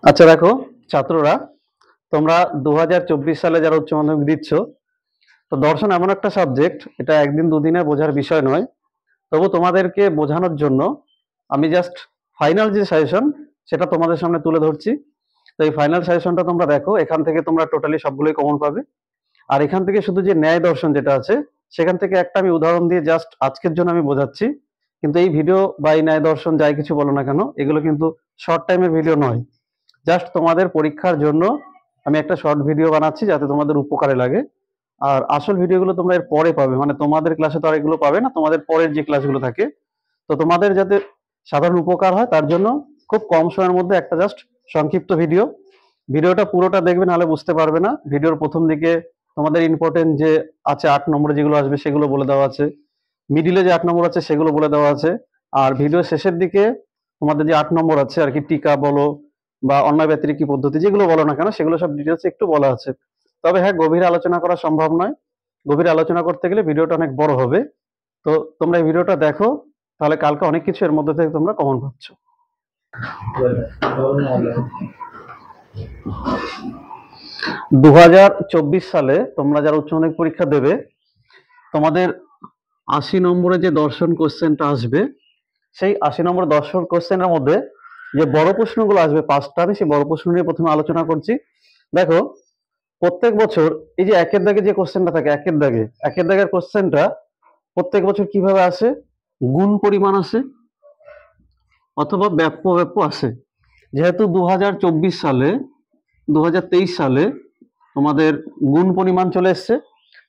আচ্ছা দেখো ছাত্ররা, তোমরা 2024 সালে যারা উচ্চ মাধ্যমিক দিচ্ছ, তো দর্শন এমন একটা সাবজেক্ট, এটা একদিন দুদিনে বোঝার বিষয় নয়। তবু তোমাদেরকে বোঝানোর জন্য আমি জাস্ট ফাইনাল যে সাজেশন সেটা তোমাদের সামনে তুলে ধরছি। তো এই ফাইনাল সাজেশনটা তোমরা দেখো, এখান থেকে তোমরা টোটালি সবগুলোই কমন পাবে। আর এখান থেকে শুধু যে ন্যায় দর্শন যেটা আছে সেখান থেকে একটা আমি উদাহরণ দিয়ে জাস্ট আজকের জন্য আমি বোঝাচ্ছি। কিন্তু এই ভিডিও বা এই ন্যায় দর্শন যাই কিছু বলো না কেন, এগুলো কিন্তু শর্ট টাইমের ভিডিও নয়। জাস্ট তোমাদের পরীক্ষার জন্য আমি একটা শর্ট ভিডিও বানাচ্ছি যাতে তোমাদের উপকারে লাগে। আর আসল ভিডিওগুলো তোমরা এর পরে পাবে, মানে তোমাদের ক্লাসে তো আর এগুলো পাবে না, তোমাদের পরের যে ক্লাসগুলো থাকে। তো তোমাদের যাতে সাধারণ উপকার হয় তার জন্য খুব কম সময়ের মধ্যে একটা জাস্ট সংক্ষিপ্ত ভিডিওটা পুরোটা দেখবে, নাহলে বুঝতে পারবে না। ভিডিওর প্রথম দিকে তোমাদের ইম্পর্টেন্ট যে আছে 8 নম্বরে যেগুলো আসবে সেগুলো বলে দেওয়া আছে, মিডিলে যে 8 নম্বর আছে সেগুলো বলে দেওয়া আছে, আর ভিডিও শেষের দিকে তোমাদের যে 8 নম্বর আছে আর কি, টিকা বলো বা অন্যায় ব্যতিরেকি পদ্ধতি যেগুলো বলো না কেন, সেগুলো সব ডিটেলস একটু বলা আছে। তবে হ্যাঁ, গভীর আলোচনা করা সম্ভব নয়। গভীর আলোচনা করতে গেলে ভিডিওটা অনেক বড় হবে। তো তোমরা এই ভিডিওটা দেখো, তাহলে কালকে অনেক কিছু এর মধ্যে থেকে তোমরা কমন পাচ্ছ। 2024 সালে তোমরা যারা উচ্চ মাধ্যমিক পরীক্ষা দেবে, তোমাদের 80 নম্বরে যে দর্শন কোশ্চেনটা আসবে, সেই 80 নম্বর দর্শন কোশ্চেনের মধ্যে যে বড় প্রশ্নগুলো আসবে 5টা, আমি সেই বড় প্রশ্ন নিয়ে প্রথমে আলোচনা করছি। দেখো, প্রত্যেক বছর এই যে একের দাগে যে কোশ্চেনটা থাকে, একের দাগের কোশ্চেনটা প্রত্যেক বছর কিভাবে আসে? গুণ পরিমাণ আসে অথবা ব্যাপ্য আসে। যেহেতু 2023 সালে তোমাদের গুণ পরিমাণ চলে এসছে,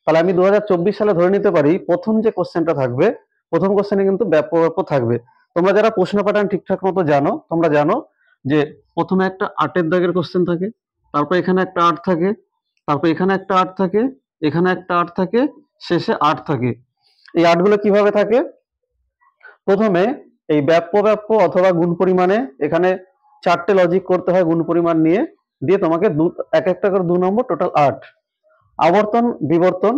তাহলে আমি 2024 সালে ধরে নিতে পারি প্রথম যে কোশ্চেনটা থাকবে, প্রথম কোশ্চেনে কিন্তু ব্যাপ্য থাকে। তোমরা যারা প্রশ্ন প্যাটার্ন ঠিকঠাক মতো জানো, তোমরা জানো যে প্রথমে একটা 8-এর দাগের কোশ্চেন থাকে, তারপর এখানে একটা 8 থাকে, তারপর এখানে একটা 8 থাকে, এখানে একটা 8 থাকে, শেষে 8 থাকে। এই 8গুলো কিভাবে থাকে? প্রথমে এই ব্যাপ্য অথবা গুণ পরিমাণে এখানে 4টে লজিক করতে হয় গুণ পরিমাণ নিয়ে, দিয়ে তোমাকে এক একটা করে 2 নম্বর, টোটাল 8। আবর্তন বিবর্তন,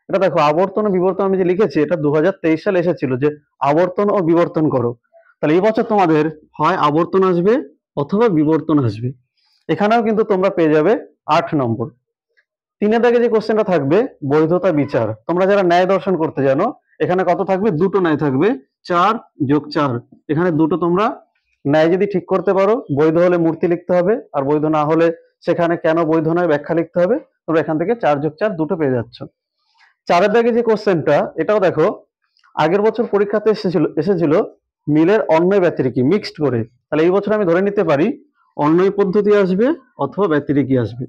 এটা দেখো আবর্তন ও বিবর্তন আমি যে লিখেছি, এটা 2023 সালে এসেছিল যে আবর্তন ও বিবর্তন করো। তাহলে এই বছর তোমাদের হয় আবর্তন আসবে অথবা বিবর্তন আসবে। এখানেও কিন্তু তোমরা পেয়ে যাবে 8 নম্বর। 3-এর দাগে যে কোশ্চেনটা থাকবে বৈধতা বিচার, তোমরা যারা ন্যায় দর্শন করতে জানো, এখানে কত থাকবে? 2টো ন্যায় থাকবে, 4 + 4। এখানে 2টো তোমরা ন্যায় যদি ঠিক করতে পারো, বৈধ হলে মূর্তি লিখতে হবে, আর বৈধ না হলে সেখানে কেন বৈধ নয় ব্যাখ্যা লিখতে হবে। তোমরা এখান থেকে 4 + 4 2টো পেয়ে যাচ্ছ। 4-এর দাগে যে কোশ্চেনটা, এটাও দেখো আগের বছর পরীক্ষাতে এসেছিল মিলের অন্যয় ব্যতিরেকি মিক্সড করে। তাহলে এই বছর আমি ধরে নিতে পারি অন্যয় পদ্ধতি আসবে অথবা ব্যতিরেকি আসবে।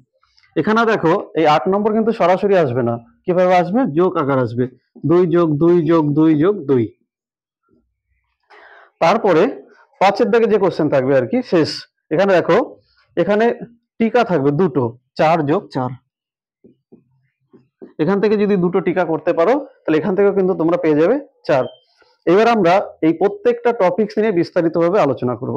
এখানে দেখো এই 8 নম্বর কিন্তু সরাসরি আসবে না, কিভাবে আসবে? যোগ আকার আসবে, 2 + 2 + 2 + 2। তারপরে 5-এর দাগে যে কোশ্চেন থাকবে আর কি শেষ, এখানে দেখো এখানে টিকা থাকবে 2টো, 4 + 4। এখান থেকে যদি 2টো টিকা করতে পারো, তাহলে এখান থেকেও কিন্তু তোমরা পেয়ে যাবে 4। এবার আমরা এই প্রত্যেকটা টপিকস নিয়ে বিস্তারিতভাবে আলোচনা করব।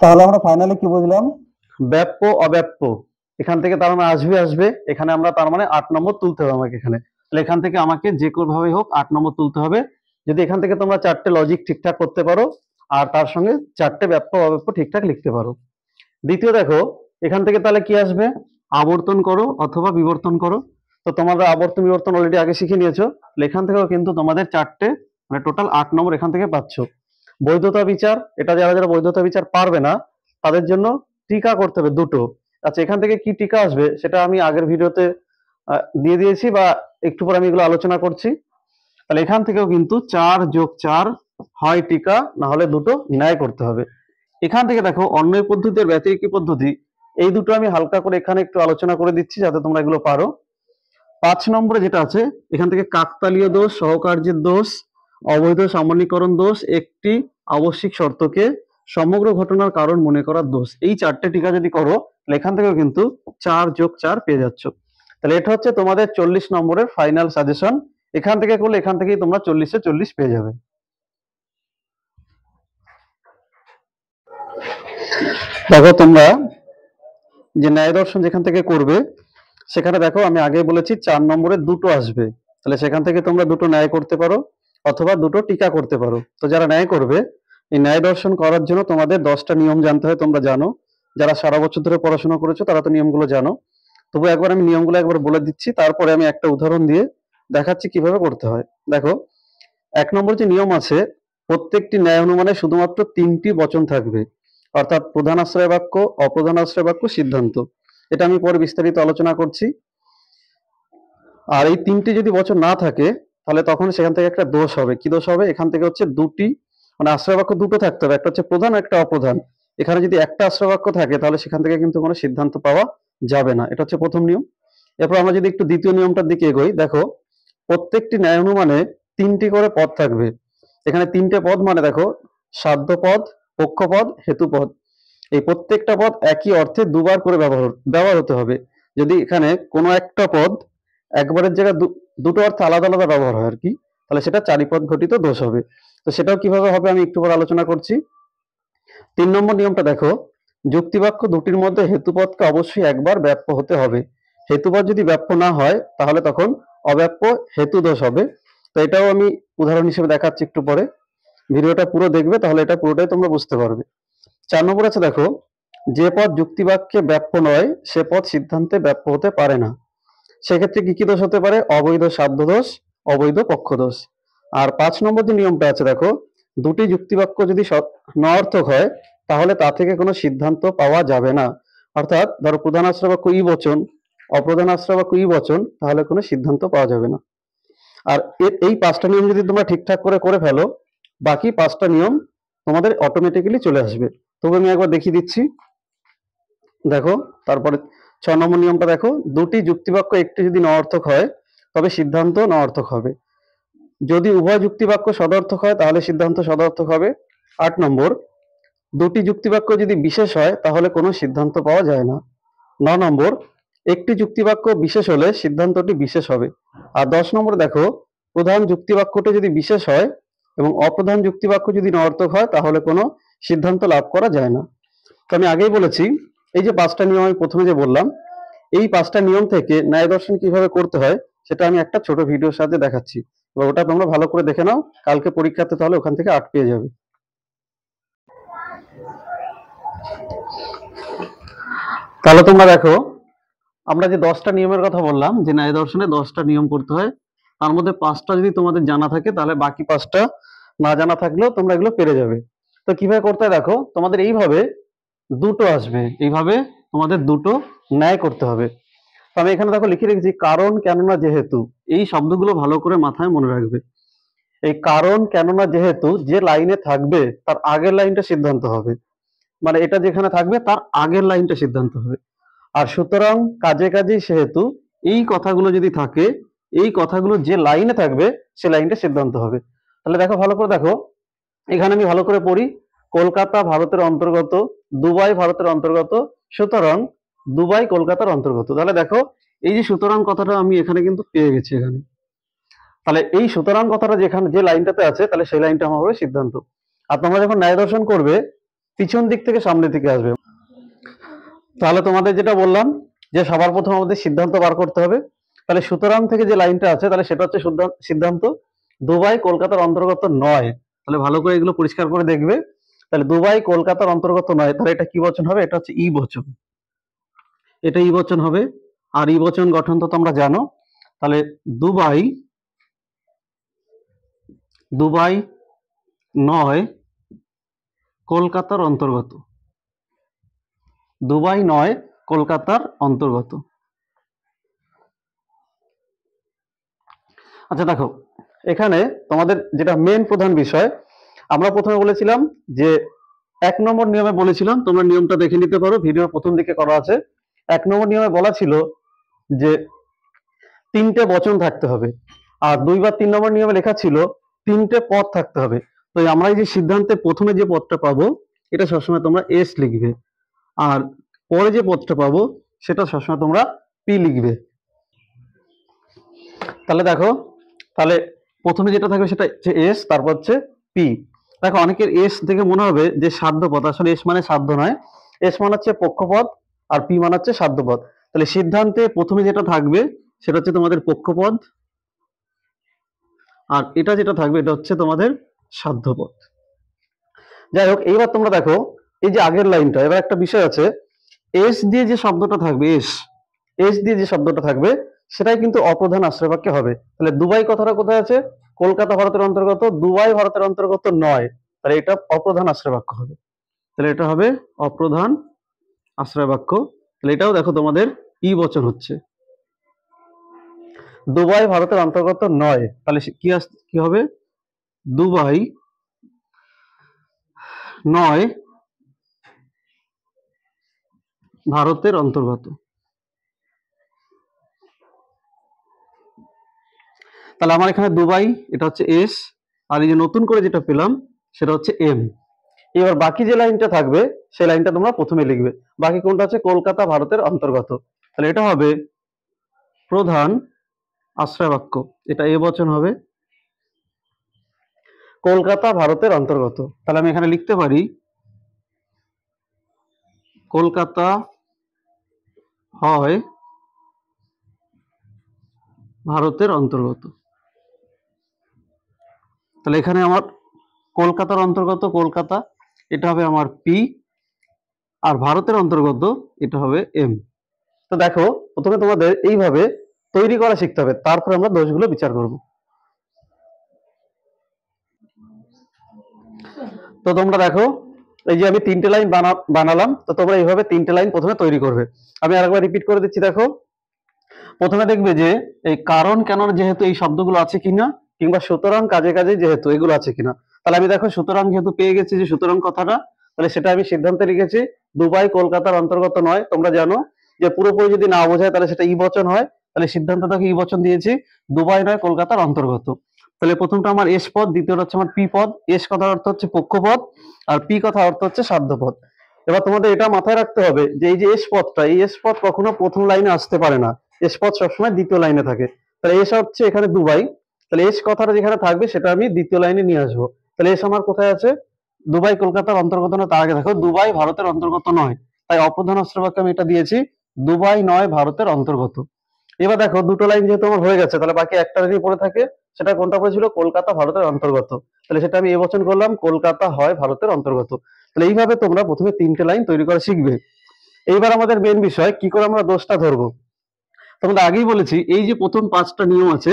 তাহলে আমরা ফাইনালি কি বুঝলাম? ব্যাপ্য অব্যাপ্য এখান থেকে তার মানে আসবে, এখানে আমরা তার মানে 8 নম্বর তুলতে হবে আমাকে এখানে। তাহলে এখান থেকে আমাকে যে কোনোভাবে হোক 8 নম্বর তুলতে হবে। যদি এখান থেকে তোমরা 4টে লজিক ঠিকঠাক করতে পারো, আর তার সঙ্গে 4টে ব্যাপ্য অব্যাপ্য ঠিকঠাক লিখতে পারো। দ্বিতীয় দেখো, এখান থেকে তাহলে কি আসবে? আবর্তন করো অথবা বিবর্তন করো। তো তোমরা আবর্তন বিবর্তন অলরেডি আগে শিখে নিয়েছো। এখান থেকেও কিন্তু তোমাদের 4টে, মানে টোটাল 8 নম্বর এখান থেকে পাচ্ছ। বৈধতা বিচার, এটা যারা যারা বৈধতা বিচার পারবে না তাদের জন্য টিকা করতে হবে 2টো। আচ্ছা, এখান থেকে কি টিকা আসবে সেটা আমি আগের ভিডিওতে দিয়ে দিয়েছি, বা একটু পর আমি এগুলো আলোচনা করছি। তাহলে এখান থেকেও কিন্তু 4 + 4 হয় টিকা, না হলে 2টো ন্যায় করতে হবে। এখান থেকে দেখো অন্যয় পদ্ধতি আর ব্যতিরেকি পদ্ধতি, এই দুটো আমি হালকা করে এখানে একটু আলোচনা করে দিচ্ছি যাতে তোমরা এগুলো পারো। 5 নম্বরে যেটা আছে, এখান থেকে কাকতালীয় দোষ, সহকার্যের দোষ, অবৈধ সামান্যীকরণ দোষ, একটি আবশ্যিক শর্তকে সমগ্র ঘটনার কারণ মনে করার দোষ। এই 4টে টিকা যদি করো, তাহলে এখান থেকেও কিন্তু 4 + 4 পেয়ে যাচ্ছ। তাহলে এটা হচ্ছে তোমাদের 40 নম্বরের ফাইনাল সাজেশন। এখান থেকে করলে এখান থেকেই তোমরা 40-এ 40 পেয়ে যাবে। দেখো তোমরা যে ন্যায় দর্শন যেখান থেকে করবে, সেখানে দেখো আমি আগে বলেছি 4 নম্বরে 2টো আসবে, তাহলে সেখান থেকে তোমরা 2টো ন্যায় করতে পারো। অথবা দুটো টিকা করতে পারো। তো যারা ন্যায় করবে, এই ন্যায় দর্শন করার জন্য তোমাদের 10টা নিয়ম জানতে হয়, তোমরা জানো। যারা সারা বছর ধরে পড়াশোনা করেছো তারা তো নিয়মগুলো জানো। তবু একবার আমি নিয়মগুলো একবার বলে দিচ্ছি, তারপরে আমি একটা উদাহরণ দিয়ে দেখাচ্ছি কিভাবে করতে হয়। দেখো, 1 নম্বর যে নিয়ম আছে, প্রত্যেকটি ন্যায় অনুমানে শুধুমাত্র 3টি বচন থাকবে, অর্থাৎ প্রধান আশ্রয় বাক্য, অপ্রধান আশ্রয় বাক্য, সিদ্ধান্ত। এটা আমি পরে বিস্তারিত আলোচনা করছি। আর এই 3টি যদি বচন না থাকে, তাহলে তখন সেখান থেকে একটা দোষ হবে। কি দোষ হবে? এখান থেকে হচ্ছে দুটি, মানে আশ্রয় বাক্য দুটো থাকতে হবে, একটা হচ্ছে প্রধান, একটা অপ্রধান। এখানে যদি একটা আশ্রয় বাক্য থাকে, তাহলে সেখান থেকে কিন্তু কোনো সিদ্ধান্ত পাওয়া যাবে না। এটা হচ্ছে প্রথম নিয়ম। এরপর আমরা যদি একটু দ্বিতীয় নিয়মটার দিকে এগোই, দেখো, প্রত্যেকটি ন্যায় অনুমানে 3টি করে পদ থাকবে। এখানে 3টে পদ মানে দেখো, সাধ্য পদ, পক্ষপদ, হেতুপদ। এই প্রত্যেকটা পদ একই অর্থে দুবার করে ব্যবহার হতে হবে। যদি এখানে কোনো একটা পদ একবারের জায়গায় দুটো অর্থে আলাদা আলাদা ব্যবহার হয় আর কি, তাহলে সেটা চারিপদ ঘটিত দোষ হবে। তো সেটাও কিভাবে হবে আমি একটু পরে আলোচনা করছি। 3 নম্বর নিয়মটা দেখো, যুক্তিবাক্য দুটির মধ্যে হেতুপদকে অবশ্যই একবার ব্যাপ্য হতে হবে। হেতুপদ যদি ব্যাপ্য না হয়, তাহলে তখন অব্যাপ্য হেতু দোষ হবে। তো এটাও আমি উদাহরণ হিসেবে দেখাচ্ছি একটু পরে। ভিডিওটা পুরো দেখবে, তাহলে এটা পুরোটাই তোমরা বুঝতে পারবে। 4 নম্বর আছে দেখো, যে পদ যুক্তিবাক্যে ব্যাপ্য নয় সে পদ সিদ্ধান্তে ব্যাপ্য হতে পারে না। সেক্ষেত্রে কি কি দোষ হতে পারে? অবৈধ সাধ্য দোষ, অবৈধ পক্ষ দোষ। আর 5 নম্বর যে নিয়মটা আছে দেখো, দুটি যুক্তিবাক্য যদি নঅর্থক হয়, তাহলে তা থেকে কোনো সিদ্ধান্ত পাওয়া যাবে না। অর্থাৎ ধরো প্রধান আশ্রয় বাক্য ই বচন, অপ্রধান আশ্রয় বাক্য ই বচন, তাহলে কোনো সিদ্ধান্ত পাওয়া যাবে না। আর এই 5টা নিয়ম যদি তোমরা ঠিকঠাক করে করে ফেলো, বাকি 5টা নিয়ম তোমাদের অটোমেটিক্যালি চলে আসবে। তবে আমি একবার দেখিয়ে দিচ্ছি। দেখো, তারপরে 6 নম্বর নিয়মটা দেখো, দুটি যুক্তিবাক্য একটি যদি নঅর্থক হয়, তবে সিদ্ধান্ত নঅর্থক হবে। যদি উভয় যুক্তিবাক্য সদর্থক হয়, তাহলে সিদ্ধান্ত সদর্থক হবে। 8 নম্বর, দুটি যুক্তিবাক্য যদি বিশেষ হয়, তাহলে কোনো সিদ্ধান্ত পাওয়া যায় না। 9 নম্বর, একটি যুক্তিবাক্য বিশেষ হলে সিদ্ধান্তটি বিশেষ হবে। আর 10 নম্বর দেখো, প্রধান যুক্তিবাক্যটি যদি বিশেষ হয় এবং অপ্রধান যুক্তিবাক্য যদি নঅর্থক হয়, তাহলে কোনো সিদ্ধান্ত লাভ করা যায় না। তো আমি আগেই বলেছি, এই যে 5টা নিয়ম আমি প্রথমে যে বললাম, এই 5টা নিয়ম থেকে ন্যায় দর্শন কিভাবে করতে হয় সেটা আমি একটা ছোট ভিডিওর সাহায্যে দেখাচ্ছি। এবার ওটা তোমরা ভালো করে দেখে নাও, কালকে পরীক্ষাতে তাহলে ওখান থেকে 8 পেয়ে যাবে। তাহলে তোমরা দেখো, আমরা যে 10টা নিয়মের কথা বললাম, যে ন্যায় দর্শনে 10টা নিয়ম করতে হয়, তার মধ্যে 5টা যদি তোমাদের জানা থাকে, তাহলে বাকি 5টা না জানা থাকলেও তোমরা এগুলো পেরে যাবে। তো কিভাবে করতে হয় দেখো, তোমাদের এইভাবে দুটো আসবে, এইভাবে তোমাদের দুটো ন্যায় করতে হবে। তো আমি এখানে দেখো লিখে রেখেছি কারণ, কেননা, যেহেতু। এই শব্দগুলো ভালো করে মাথায় মনে রাখবে। এই কারণ, কেননা, যেহেতু যে লাইনে থাকবে তার আগের লাইনটা সিদ্ধান্ত হবে। মানে এটা যেখানে থাকবে তার আগের লাইনটা সিদ্ধান্ত হবে। আর সুতরাং, কাজে কাজে, সেহেতু, এই কথাগুলো যদি থাকে, এই কথাগুলো যে লাইনে থাকবে সে লাইনটা সিদ্ধান্ত হবে। তাহলে দেখো, ভালো করে দেখো, এখানে আমি ভালো করে পড়ি। কলকাতা ভারতের অন্তর্গত, দুবাই ভারতের অন্তর্গত, সুতরাং দুবাই কলকাতার অন্তর্গত। তাহলে দেখো, এই যে সুতরাং কথাটা আমি এখানে কিন্তু পেয়ে গেছি এখানে। তাহলে এই সুতরাং কথাটা যেখানে যে লাইনটাতে আছে, তাহলে সেই লাইনটা আমার হবে সিদ্ধান্ত। আর তোমরা যখন ন্যায় দর্শন করবে, পিছন দিক থেকে সামনের দিকে আসবে। তাহলে তোমাদের যেটা বললাম, যে সবার প্রথম আমাদের সিদ্ধান্ত বার করতে হবে। তাহলে সুতরাং থেকে যে লাইনটা আছে, তাহলে সেটা হচ্ছে সিদ্ধান্ত। দুবাই কলকাতার অন্তর্গত নয়। তাহলে ভালো করে এগুলো পরিষ্কার করে দেখবে। তাহলে দুবাই কলকাতার অন্তর্গত নয়, তাহলে এটা কি বচন হবে? এটা হচ্ছে ই বচন। এটা ই বচন হবে। আর ই বচন গঠন তো তোমরা জানো। তাহলে দুবাই, দুবাই নয় কলকাতার অন্তর্গত। দুবাই নয় কলকাতার অন্তর্গত। আচ্ছা দেখো, এখানে তোমাদের যেটা মেন প্রধান বিষয়, আমরা প্রথমে বলেছিলাম যে 1 নম্বর নিয়মে বলেছিলাম, তোমরা নিয়মটা দেখে নিতে পারো, ভিডিওর প্রথম দিকে করা আছে। 1 নম্বর নিয়মে বলা ছিল যে 3টে বচন থাকতে হবে। আর 2 বা 3 নম্বর নিয়মে লেখা ছিল 3টে পদ থাকতে হবে। তো আমরা এই যে সিদ্ধান্তে প্রথমে যে পদটা পাবো, এটা সবসময় তোমরা এস লিখবে। আর পরে যে পদটা পাবো, সেটা সবসময় তোমরা পি লিখবে। তাহলে দেখো, তাহলে প্রথমে যেটা থাকবে সেটা হচ্ছে এস, তারপর হচ্ছে পি। দেখো, অনেকের এস দেখে মনে হবে যে সাধ্য পদ, আসলে এস মানে সাধ্য নয়। এস মানে হচ্ছে পক্ষপদ, আর পি মানে হচ্ছে সাধ্য পদ। তাহলে সিদ্ধান্তে প্রথমে যেটা থাকবে সেটা হচ্ছে তোমাদের পক্ষপদ, আর এটা যেটা থাকবে এটা হচ্ছে তোমাদের সাধ্যপদ। যাই হোক, এইবার তোমরা দেখো এই যে আগের লাইনটা, এবার একটা বিষয় আছে, এস দিয়ে যে শব্দটা থাকবে, এস দিয়ে যে শব্দটা থাকবে সেটাই কিন্তু অপ্রধান আশ্রয় বাক্যে হবে। তাহলে দুবাই কথাটা কোথায় আছে? কলকাতা ভারতের অন্তর্গত, দুবাই ভারতের অন্তর্গত নয়, তাহলে এটা অপ্রধান আশ্রয় বাক্য হবে। তাহলে এটা হবে অপ্রধান আশ্রয় বাক্য। তাহলে এটাও দেখো তোমাদের ই বচন হচ্ছে, দুবাই ভারতের অন্তর্গত নয়, তাহলে কি হবে? দুবাই নয় ভারতের অন্তর্গত। তাহলে আমার এখানে দুবাই এটা হচ্ছে এস, আর এই যে নতুন করে যেটা পেলাম সেটা হচ্ছে এম। এবার বাকি যে লাইনটা থাকবে সেই লাইনটা তোমরা প্রথমে লিখবে। বাকি কোনটা আছে? কলকাতা ভারতের অন্তর্গত, তাহলে এটা হবে প্রধান আশ্রয় বাক্য, এটা এ বচন হবে, কলকাতা ভারতের অন্তর্গত। তাহলে আমি এখানে লিখতে পারি কলকাতা হয় ভারতের অন্তর্গত। তাহলে এখানে আমার কলকাতার অন্তর্গত কলকাতা, এটা হবে আমার পি, আর ভারতের অন্তর্গত এটা হবে এম। তো দেখো প্রথমে তোমাদের এইভাবে তৈরি করা শিখতে হবে, তারপর আমরা দোষগুলো বিচার করব। তো তোমরা দেখো এই যে আমি 3টে লাইন বানালাম, তো তোমরা এইভাবে 3টে লাইন প্রথমে তৈরি করবে। আমি আরেকবার রিপিট করে দিচ্ছি। দেখো প্রথমে দেখবে যে এই কারণ কেন যেহেতু এই শব্দগুলো আছে কিনা, কিংবা সুতরাং কাজে কাজে যেহেতু এগুলো আছে কিনা। তাহলে আমি দেখো সুতরাং যেহেতু পেয়ে গেছি যে সুতরাং কথাটা, তাহলে সেটা আমি সিদ্ধান্তে লিখেছি দুবাই কলকাতার অন্তর্গত নয়। তোমরা জানো যে পুরোপুরি যদি না বোঝায় তাহলে সেটা ই বচন হয়, তাহলে সিদ্ধান্তটাকে ই বচন দিয়েছি, দুবাই নয় কলকাতার অন্তর্গত। তাহলে প্রথমটা আমার এস পদ, দ্বিতীয়টা হচ্ছে আমার পি পদ। এস কথার অর্থ হচ্ছে পক্ষপদ, আর পি কথার অর্থ হচ্ছে সাধ্যপদ। এবার তোমাদের এটা মাথায় রাখতে হবে যে এই যে এস পদটা, এই এস পদ কখনো প্রথম লাইনে আসতে পারে না, এস পদ সবসময় দ্বিতীয় লাইনে থাকে। তাহলে এস হচ্ছে এখানে দুবাই, তাহলে এস কথাটা যেখানে থাকবে সেটা আমি দ্বিতীয় লাইনে নিয়ে আসবো। তাহলে এস আমার কোথায় আছে? দুবাই কলকাতার অন্তর্গত না, তার আগে দেখো দুবাই ভারতের অন্তর্গত নয়, তাই অপ্রধান আশ্রয় বাক্যে আমি এটা দিয়েছি দুবাই নয় ভারতের অন্তর্গত। এবার দেখো দুটো লাইন যেহেতু আমার হয়ে গেছে, তাহলে বাকি একটা লাইনই পড়ে থাকে, সেটা কোনটা পড়েছিল? কলকাতা ভারতের অন্তর্গত। তাহলে সেটা আমি এ বচন করলাম, কলকাতা হয় ভারতের অন্তর্গত। তাহলে এইভাবে তোমরা প্রথমে 3টে লাইন তৈরি করা শিখবে। এইবার আমাদের মেন বিষয় কি করে আমরা দোষটা ধরবো। তোমাদের আগেই বলেছি এই যে প্রথম 5টা নিয়ম আছে,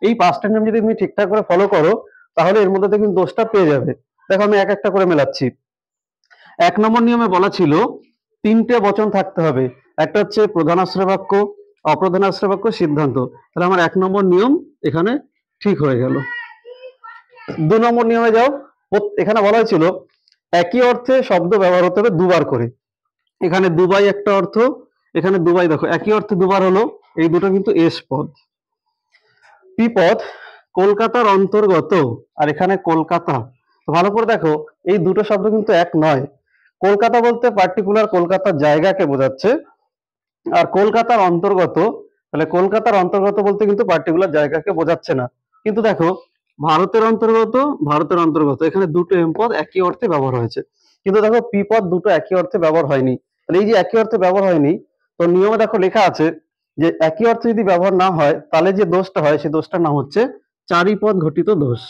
এই 5টা নিয়ম যদি তুমি ঠিকঠাক করে ফলো করো তাহলে এর মধ্যে কিন্তু দোষটা পেয়ে যাবে। দেখো আমি এক একটা করে মেলাচ্ছি। 1 নম্বর নিয়মে বলা ছিল 3টে বচন থাকতে হবে, একটা হচ্ছে প্রধান আশ্রয় বাক্য, অপ্রধান আশ্রয় বাক্য, সিদ্ধান্ত। তাহলে আমার 1 নম্বর নিয়ম এখানে ঠিক হয়ে গেল। 2 নম্বর নিয়মে যাও, এখানে বলা হয়েছিল একই অর্থে শব্দ ব্যবহার হতে হবে দুবার করে। এখানে দুবাই একটা অর্থ, এখানে দুবাই দেখো একই অর্থে দুবার হলো, এই দুটো কিন্তু এস পদ। পি পদ কলকাতার অন্তর্গত, আর এখানে কলকাতা। তো ভালো করে দেখো এই দুটো শব্দ কিন্তু এক নয়। কলকাতা বলতে পার্টিকুলার কলকাতার জায়গাকে বোঝাচ্ছে, আর কলকাতার অন্তর্গত, তাহলে কলকাতার অন্তর্গত বলতে কিন্তু পার্টিকুলার জায়গাকে বোঝাচ্ছে না। কিন্তু দেখো ভারতের অন্তর্গত, ভারতের অন্তর্গত, এখানে দুটো এম পদ একই অর্থে ব্যবহার হয়েছে, কিন্তু দেখো পি পদ দুটো একই অর্থে ব্যবহার হয়নি। তাহলে এই যে একই অর্থে ব্যবহার হয়নি, তো নিয়মে দেখো লেখা আছে যে একই অর্থে যদি ব্যবহার না হয় তাহলে যে দোষটা হয় সেই দোষটার নাম হচ্ছে চারিপদ ঘটিত দোষ।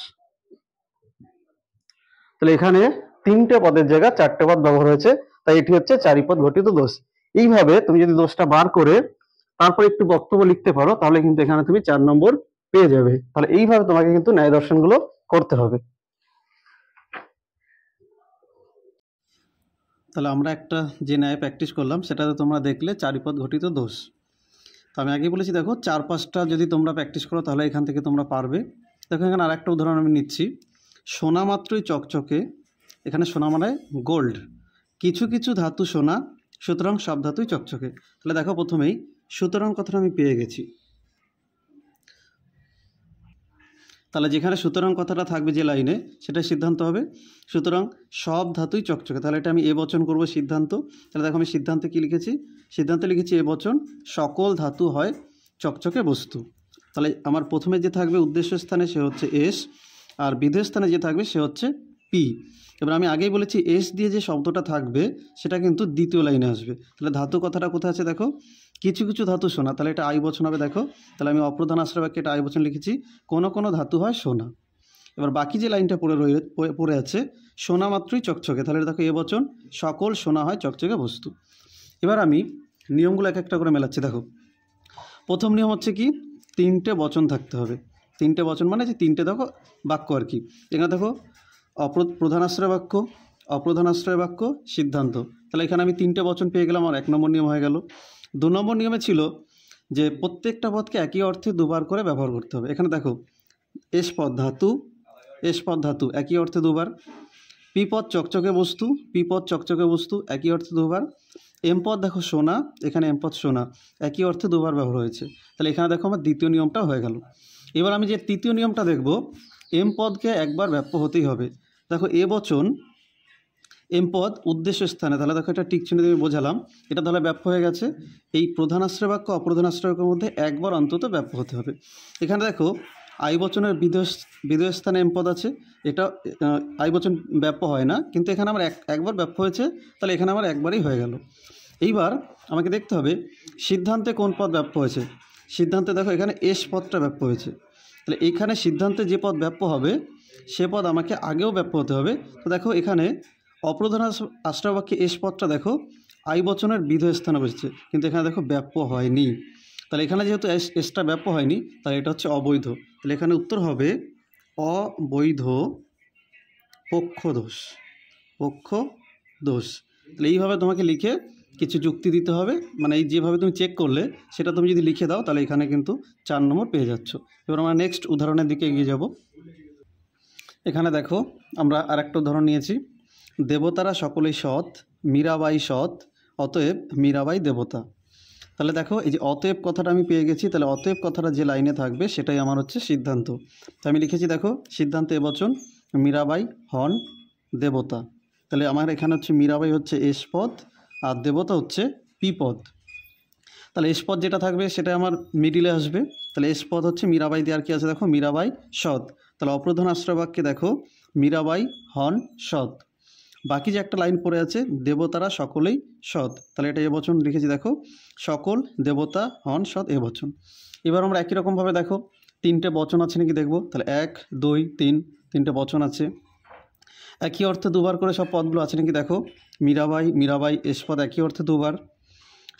তাহলে এখানে 3টে পদের জায়গায় 4টে পদ ব্যবহার হয়েছে, তাই এটি হচ্ছে চারিপদ ঘটিত দোষ। এইভাবে তুমি যদি দোষটা বার করে তারপর একটু বক্তব্য লিখতে পারো তাহলে কিন্তু এখানে তুমি 4 নম্বর পেয়ে যাবে। তাহলে এইভাবে তোমাকে কিন্তু ন্যায় দর্শনগুলো করতে হবে। তাহলে আমরা একটা যে ন্যায় প্র্যাকটিস করলাম সেটাতে তোমরা দেখলে চারিপদ ঘটিত দোষ। তো আমি আগেই বলেছি দেখো 4-5টা যদি তোমরা প্র্যাকটিস করো তাহলে এখান থেকে তোমরা পারবে। দেখো এখানে আরেকটা উদাহরণ আমি নিচ্ছি, সোনা মাত্রই চকচকে, এখানে সোনা মানে গোল্ড, কিছু কিছু ধাতু সোনা, সুতরাং সব ধাতুই চকচকে। তাহলে দেখো প্রথমেই সুতরাং কথাটা আমি পেয়ে গেছি, তাহলে যেখানে সুতরাং কথাটা থাকবে যে লাইনে সেটা সিদ্ধান্ত হবে সুতরাং সব ধাতুই চকচকে। তাহলে এটা আমি এ বচন করব সিদ্ধান্ত। তাহলে দেখো আমি সিদ্ধান্তে কি লিখেছি? সিদ্ধান্তে লিখেছি এ বচন, সকল ধাতু হয় চকচকে বস্তু। তাহলে আমার প্রথমে যে থাকবে উদ্দেশ্য স্থানে সে হচ্ছে এস, আর বিধেয় স্থানে যে থাকবে সে হচ্ছে পি। এবার আমি আগেই বলেছি এস দিয়ে যে শব্দটা থাকবে সেটা কিন্তু দ্বিতীয় লাইনে আসবে। তাহলে ধাতু কথাটা কোথায় আছে দেখো, কিছু কিছু ধাতু সোনা, তাহলে এটা আই বচন হবে। দেখো তাহলে আমি অপ্রধান আশ্রয় বাক্যে এটা আই বচন লিখেছি, কোনো কোনো ধাতু হয় সোনা। এবার বাকি যে লাইনটা পড়ে আছে, সোনা মাত্রই চকচকে, তাহলে দেখো এ বচন, সকল সোনা হয় চকচকে বস্তু। এবার আমি নিয়মগুলো এক একটা করে মেলাচ্ছি। দেখো প্রথম নিয়ম হচ্ছে কি, তিনটে বচন থাকতে হবে। তিনটে বচন মানে যে তিনটে দেখো বাক্য আর কি। এখানে দেখো প্রধান আশ্রয় বাক্য, অপ্রধান আশ্রয় বাক্য, সিদ্ধান্ত। তাহলে এখানে আমি তিনটে বচন পেয়ে গেলাম, আর 1 নম্বর নিয়ম হয়ে গেল। 2 নম্বর নিয়মে ছিল যে প্রত্যেকটা পদকে একই অর্থে দুবার করে ব্যবহার করতে হবে। এখানে দেখো এস পদ ধাতু, এস পদ ধাতু একই অর্থে দুবার। পি পদ চকচকে বস্তু, পি পদ চকচকে বস্তু একই অর্থে দুবার। এম পদ দেখো সোনা, এখানে এম পদ সোনা একই অর্থে দুবার ব্যবহার হয়েছে। তাহলে এখানে দেখো আমার দ্বিতীয় নিয়মটা হয়ে গেল। এবার আমি যে তৃতীয় নিয়মটা দেখব, এম পদকে একবার ব্যাপ্য হতেই হবে। দেখো এ বচন এম পদ উদ্দেশ্য স্থানে, তাহলে দেখো এটা টিক চিহ্ন দিয়ে বোঝালাম, এটা তাহলে ব্যাপ্য হয়ে গেছে। এই প্রধান আশ্রয় বাক্য অপ্রধান আশ্রয় বাক্যের মধ্যে একবার অন্তত ব্যাপ্য হতে হবে। এখানে দেখো আই বচনের বিধেয় স্থানে এম পদ আছে, এটা আই বচন ব্যাপ্য হয় না, কিন্তু এখানে আমার একবার ব্যাপ্য হয়েছে, তাহলে এখানে আমার একবারই হয়ে গেল। এইবার আমাকে দেখতে হবে সিদ্ধান্তে কোন পদ ব্যাপ্য হয়েছে। সিদ্ধান্তে দেখো এখানে এস পদটা ব্যাপ্য হয়েছে, তাহলে এইখানে সিদ্ধান্তে যে পদ ব্যাপ্য হবে সে পদ আমাকে আগেও ব্যাপ্য হতে হবে। তো দেখো এখানে অপ্রধান আশ্রয় বাক্যে এস পদটা দেখো আই বচনের বিধেয় স্থানে বসেছে, কিন্তু এখানে দেখো ব্যাপ্য হয়নি। তাহলে এখানে যেহেতু এসটা ব্যাপ্য হয়নি, তাহলে এটা হচ্ছে অবৈধ। তাহলে এখানে উত্তর হবে অবৈধ পক্ষ দোষ, পক্ষ দোষ। তাহলে এইভাবে তোমাকে লিখে কিছু যুক্তি দিতে হবে, মানে এই যেভাবে তুমি চেক করলে সেটা তুমি যদি লিখে দাও তাহলে এখানে কিন্তু 4 নম্বর পেয়ে যাচ্ছ। এবার আমরা নেক্সট উদাহরণের দিকে এগিয়ে যাব। এখানে দেখো আমরা আরেকটা উদাহরণ নিয়েছি, দেবতারা সকলেই সৎ, মীরাবাই সৎ, অতএব মীরাবাই দেবতা। তাহলে দেখো এই যে অতএব কথাটা আমি পেয়ে গেছি, তাহলে অতএব কথাটা যে লাইনে থাকবে সেটাই আমার হচ্ছে সিদ্ধান্ত। তো আমি লিখেছি দেখো সিদ্ধান্ত এ বচন, মীরাবাই হন দেবতা। তাহলে আমার এখানে হচ্ছে মীরাবাই হচ্ছে এস পদ আর দেবতা হচ্ছে পি পদ। তাহলে এস পদ যেটা থাকবে সেটা আমার মিডিলে আসবে। তাহলে এস পদ হচ্ছে মীরাবাই দিয়ে আর কি আছে দেখো মীরাবাই সৎ। তাহলে অপ্রধান আশ্রয় বাক্যে দেখো মীরাবাই হন সৎ। বাকি যে একটা লাইন পড়ে আছে দেবতারা সকলেই সৎ, তাহলে এটা এ বচন লিখেছি দেখো সকল দেবতা হন সৎ এ বচন। এবার আমরা একই রকমভাবে দেখো তিনটে বচন আছে নাকি দেখব। তাহলে 1 2 3 তিনটে বচন আছে, একই অর্থে দুবার করে সব পদগুলো আছে নাকি দেখো। মীরাবাই, মীরাবাই এস পদ একই অর্থে দুবার,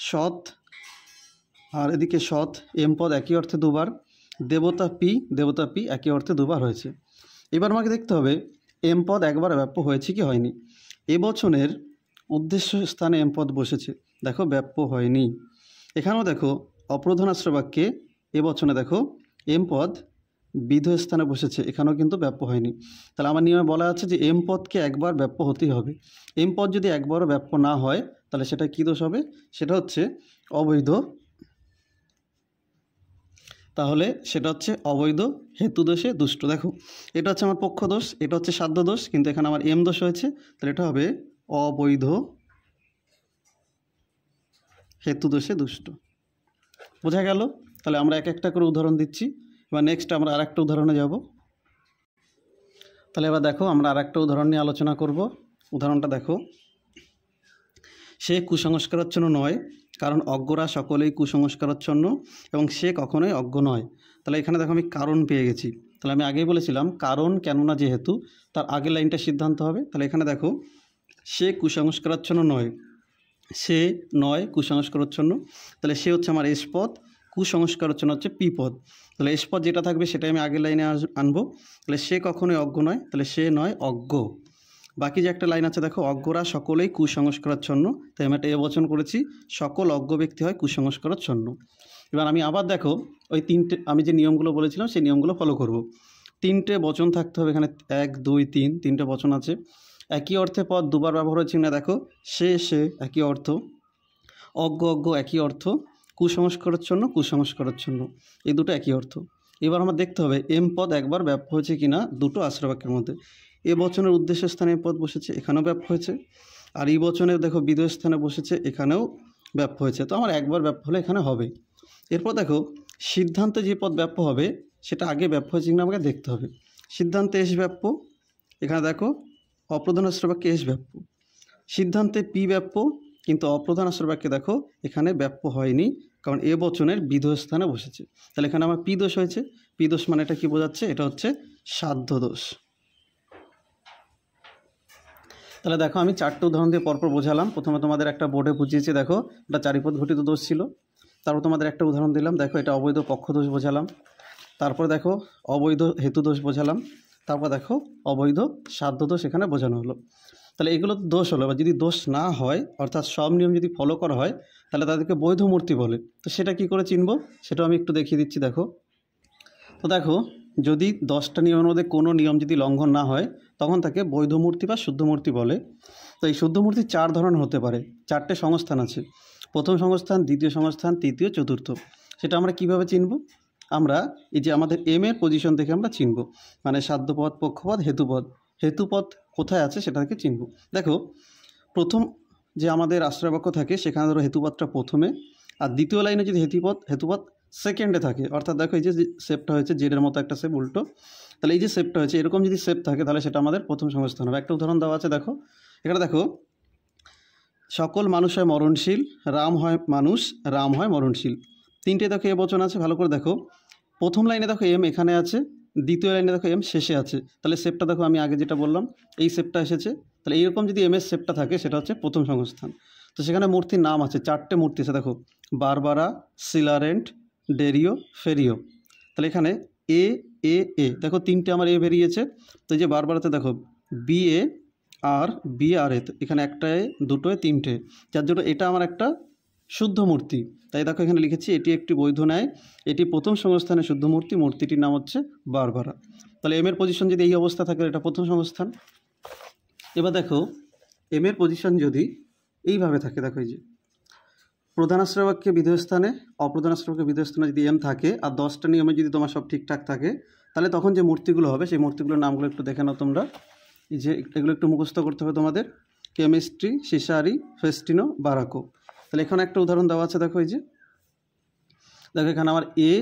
সৎ আর এদিকে সৎ এম পদ একই অর্থে দুবার, দেবতা পি একই অর্থে দুবার হয়েছে। এবার আমাকে দেখতে হবে এম পদ একবার ব্যাপ্য হয়েছে কি হয়নি। এ বচনের উদ্দেশ্য স্থানে এম পদ বসেছে, দেখো ব্যাপ্য হয়নি। এখানেও দেখো অপ্রধান আশ্রয় বাক্যে এ বচনে দেখো এম পদ বিধেয় স্থানে বসেছে, এখানেও কিন্তু ব্যাপ্য হয়নি। তাহলে আমার নিয়মে বলা আছে যে এম পদকে একবার ব্যাপ্য হতেই হবে। এম পদ যদি একবারও ব্যাপ্য না হয় তাহলে সেটা কী দোষ হবে, সেটা হচ্ছে অবৈধ, তাহলে সেটা হচ্ছে অবৈধ হেতু দোষে দুষ্ট। দেখো এটা হচ্ছে আমার পক্ষ দোষ, এটা হচ্ছে সাধ্য দোষ, কিন্তু এখানে আমার এম দোষ হয়েছে, তাহলে এটা হবে অবৈধ হেতু দোষে দুষ্ট। বোঝা গেল? তাহলে আমরা এক একটা করে উদাহরণ দিচ্ছি। এবার নেক্সট আমরা আর একটা উদাহরণে যাব। তাহলে এবার দেখো আমরা আর একটা উদাহরণ নিয়ে আলোচনা করব। উদাহরণটা দেখো, সে কুসংস্কারাচ্ছন্ন নয়, কারণ অজ্ঞরা সকলেই কুসংস্কারাচ্ছন্ন এবং সে কখনোই অজ্ঞ নয়। তাহলে এখানে দেখো আমি কারণ পেয়ে গেছি। তাহলে আমি আগেই বলেছিলাম কারণ কেননা যেহেতু তার আগের লাইনটা সিদ্ধান্ত হবে। তাহলে এখানে দেখো সে কুসংস্কারাচ্ছন্ন নয়, সে নয় কুসংস্কারাচ্ছন্ন, তাহলে সে হচ্ছে আমার এস পদ, কুসংস্কারাচ্ছন্ন হচ্ছে পি পদ। তাহলে এস পদ যেটা থাকবে সেটাই আমি আগের লাইনে আনবো। তাহলে সে কখনোই অজ্ঞ নয়, তাহলে সে নয় অজ্ঞ। বাকি যে একটা লাইন আছে দেখো অজ্ঞরা সকলেই কুসংস্কারাচ্ছন্ন, তাই আমি একটা এ বচন করেছি, সকল অজ্ঞ ব্যক্তি হয় কুসংস্কারাচ্ছন্ন। এবার আমি আবার দেখো ওই তিনটে আমি যে নিয়মগুলো বলেছিলাম সেই নিয়মগুলো ফলো করব। তিনটে বচন থাকতে হবে এখানে, 1 2 3 তিনটে বচন আছে। একই অর্থে পদ দুবার ব্যবহার হয়েছে না দেখো, সে একই অর্থ, অজ্ঞ একই অর্থ, কুসংস্কারাচ্ছন্ন এই দুটো একই অর্থ। এবার আমার দেখতে হবে এম পদ একবার ব্যাপ্য হয়েছে কিনা দুটো আশ্রয় বাক্যের মধ্যে। এ বচনের উদ্দেশ্য স্থানে এম পদ বসেছে, এখানেও ব্যাপ্য হয়েছে, আর এই বচনে দেখো বিধেয় স্থানে বসেছে, এখানেও ব্যাপ্য হয়েছে। তো আমার একবার ব্যাপ্য হলে এখানে হবে। এরপর দেখো সিদ্ধান্তে যে পদ ব্যাপ্য হবে সেটা আগে ব্যাপ্য হয়েছে কিনা আমাকে দেখতে হবে। সিদ্ধান্তে এস ব্যাপ্য, এখানে দেখো অপ্রধান আশ্রয় বাক্যে এস ব্যাপ্য। সিদ্ধান্তে পি ব্যাপ্য, কিন্তু অপ্রধান আশ্রয় বাক্যে দেখো এখানে ব্যাপ্য হয়নি, কারণ এ বচনের বিধেয় স্থানে বসেছে। তাহলে এখানে আমার পি দোষ হয়েছে। পি দোষ মানে এটা কি বোঝাচ্ছে? এটা হচ্ছে সাধ্য দোষ। তাহলে দেখো আমি 4টে উদাহরণ দিয়ে পরপর বোঝালাম। প্রথমে তোমাদের একটা বোর্ডে বুঝিয়েছি, দেখো এটা চারিপদ ঘটিত দোষ ছিল। তারপর তোমাদের একটা উদাহরণ দিলাম, দেখো এটা অবৈধ পক্ষ দোষ বোঝালাম। তারপর দেখো অবৈধ হেতু দোষ বোঝালাম। তারপর দেখো অবৈধ সাধ্য দোষ এখানে বোঝানো হলো। তাহলে এগুলো তো দোষ হলো। এবার যদি দোষ না হয়, অর্থাৎ সব নিয়ম যদি ফলো করা হয়, তাহলে তাদেরকে বৈধ মূর্তি বলে। তো সেটা কি করে চিনব সেটাও আমি একটু দেখিয়ে দিচ্ছি। দেখো তো দেখো যদি 10টা নিয়মের মধ্যে কোনো নিয়ম যদি লঙ্ঘন না হয়, তখন তাকে বৈধ মূর্তি বা শুদ্ধ মূর্তি বলে। তো এই শুদ্ধ মূর্তি 4 ধরনের হতে পারে। 4টে সংস্থান আছে, প্রথম সংস্থান, দ্বিতীয় সংস্থান, তৃতীয়, চতুর্থ। সেটা আমরা কিভাবে চিনব? আমরা এই যে আমাদের এম এর পজিশন থেকে আমরা চিনব, মানে সাধ্যপদ, পক্ষপদ, হেতুপদ। হেতুপদ কোথায় আছে সেটা থেকে চিনব। দেখো প্রথম যে আমাদের আশ্রয় বাক্য থাকে সেখানে ধরো হেতুপদটা প্রথমে, আর দ্বিতীয় লাইনে যদি হেতুপদ সেকেন্ডে থাকে, অর্থাৎ দেখো এই যে শেপটা হয়েছে জেডের মতো একটা শেপ উল্টো, তাহলে এই যে শেপটা হয়েছে এরকম যদি শেপ থাকে তাহলে সেটা আমাদের প্রথম সংস্থান হবে। একটা উদাহরণ দেওয়া আছে, দেখো এখানে দেখো সকল মানুষ হয় মরণশীল, রাম হয় মানুষ, রাম হয় মরণশীল। 3টে দেখো এ বচন আছে, ভালো করে দেখো। প্রথম লাইনে দেখো এম এখানে আছে, দ্বিতীয় লাইনে দেখো এম শেষে আছে। তাহলে শেপটা দেখো আমি আগে যেটা বললাম এই শেপটা এসেছে। তাহলে এইরকম যদি এম এর শেপটা থাকে সেটা হচ্ছে প্রথম সংস্থান। তো সেখানে মূর্তির নাম আছে, 4টে মূর্তি আছে। দেখো বারবারা, সিলারেন্ট, ডেরিও, ফেরিও। তাহলে এখানে এ এ এ দেখো 3টে আমার এ বেরিয়েছে। তো এই যে বারবারাতে দেখো বি এ আর বি আর এ, এখানে একটা এ, দুটো এ, 3টে, যার জন্য এটা আমার একটা শুদ্ধ মূর্তি। তাই দেখো এখানে লিখেছি এটি একটি বৈধ ন্যায়, এটি প্রথম সংস্থানে শুদ্ধ মূর্তি, মূর্তিটির নাম হচ্ছে বারবারা। তাহলে এম এর পজিশন যদি এই অবস্থা থাকে এটা প্রথম সংস্থান। এবার দেখো এম এর পজিশন যদি এইভাবে থাকে, দেখো এই যে প্রধান আশ্রয় বাক্যে বিধেয় স্থানে, অপ্রধান আশ্রয় বাক্যে বিধেয় স্থানে যদি এম থাকে আর 10টা নিয়মে যদি তোমার সব ঠিকঠাক থাকে, তাহলে তখন যে মূর্তিগুলো হবে সেই মূর্তিগুলোর নামগুলো একটু দেখে নাও তোমরা। এই যে এগুলো একটু মুখস্থ করতে হবে তোমাদের, কেমিস্ট্রি, সিসারি, ফেস্টিনো, বারাকো। তাহলে এখানে একটা উদাহরণ দেওয়া আছে, দেখো এই যে দেখো এখানে আমার এ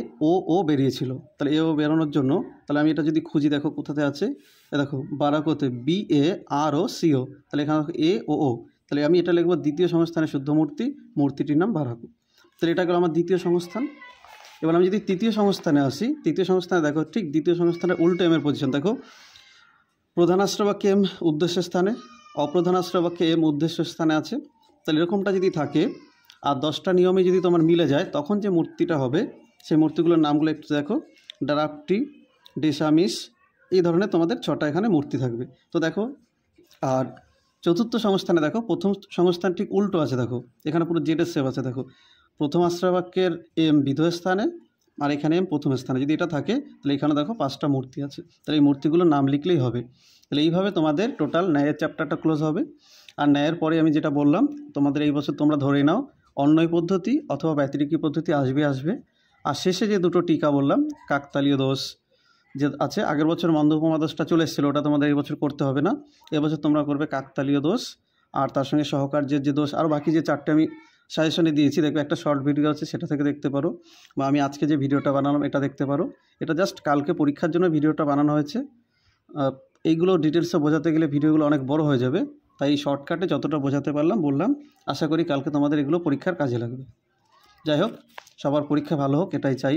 ও বেরিয়েছিল। তাহলে এ ও বেরোনোর জন্য তাহলে আমি এটা যদি খুঁজি, দেখো কোথাতে আছে, দেখো বারাকোতে B A R O C ও। তাহলে এখানে এ ও, তাহলে আমি এটা লিখবো দ্বিতীয় সংস্থানে শুদ্ধ মূর্তি, মূর্তিটির নাম বারাকো। তাহলে এটা গেল আমার দ্বিতীয় সংস্থান। এবার আমি যদি তৃতীয় সংস্থানে আসি, তৃতীয় সংস্থানে দেখো ঠিক দ্বিতীয় সংস্থানের উল্টো এম এর পজিশন। দেখো প্রধান আশ্রয় বাক্যে এম উদ্দেশ্য স্থানে, অপ্রধান আশ্রয় বাক্যে এম উদ্দেশ্য স্থানে আছে। তাহলে এরকমটা যদি থাকে আর 10টা নিয়মে যদি তোমার মিলে যায়, তখন যে মূর্তিটা হবে সেই মূর্তিগুলোর নামগুলো একটু দেখো, ডারাপটি, ডেসামিস, এই ধরনের তোমাদের 6টা এখানে মূর্তি থাকবে। তো দেখো আর চতুর্থ সংস্থানে দেখো প্রথম সংস্থান ঠিক উল্টো আছে, দেখো এখানে পুরো জেডের শেপ আছে। দেখো প্রথম আশ্রয় বাক্যের এম বিধেয় স্থানে আর এখানে এম প্রথম স্থানে, যদি এটা থাকে তাহলে এখানে দেখো 5টা মূর্তি আছে। তাহলে এই মূর্তিগুলোর নাম লিখলেই হবে। তাহলে এইভাবে তোমাদের টোটাল ন্যায়ের চ্যাপ্টারটা ক্লোজ হবে। আর ন্যায়ের পরে আমি যেটা বললাম তোমাদের এই বছর তোমরা ধরে নাও অন্যয় পদ্ধতি অথবা ব্যতিরেকী পদ্ধতি আসবে। আর শেষে যে দুটো টিকা বললাম কাকতালীয় দোষ যে আছে, আগের বছর মন্দ উপমা দোষটা চলে এসেছিলো, ওটা তোমাদের এই বছর করতে হবে না। এবছর তোমরা করবে কাকতালীয় দোষ, আর তার সঙ্গে সহকার্যের যে দোষ, আর বাকি যে 4টে আমি সাজেশনে দিয়েছি, দেখবে একটা শর্ট ভিডিও আছে সেটা থেকে দেখতে পারো, বা আমি আজকে যে ভিডিওটা বানালাম এটা দেখতে পারো। এটা জাস্ট কালকে পরীক্ষার জন্য ভিডিওটা বানানো হয়েছে। এইগুলো ডিটেলসে বোঝাতে গেলে ভিডিওগুলো অনেক বড় হয়ে যাবে, তাই শর্টকাটে যতটা বোঝাতে পারলাম বললাম। আশা করি কালকে তোমাদের এগুলো পরীক্ষার কাজে লাগবে। যাই হোক, সবার পরীক্ষা ভালো হোক এটাই চাই।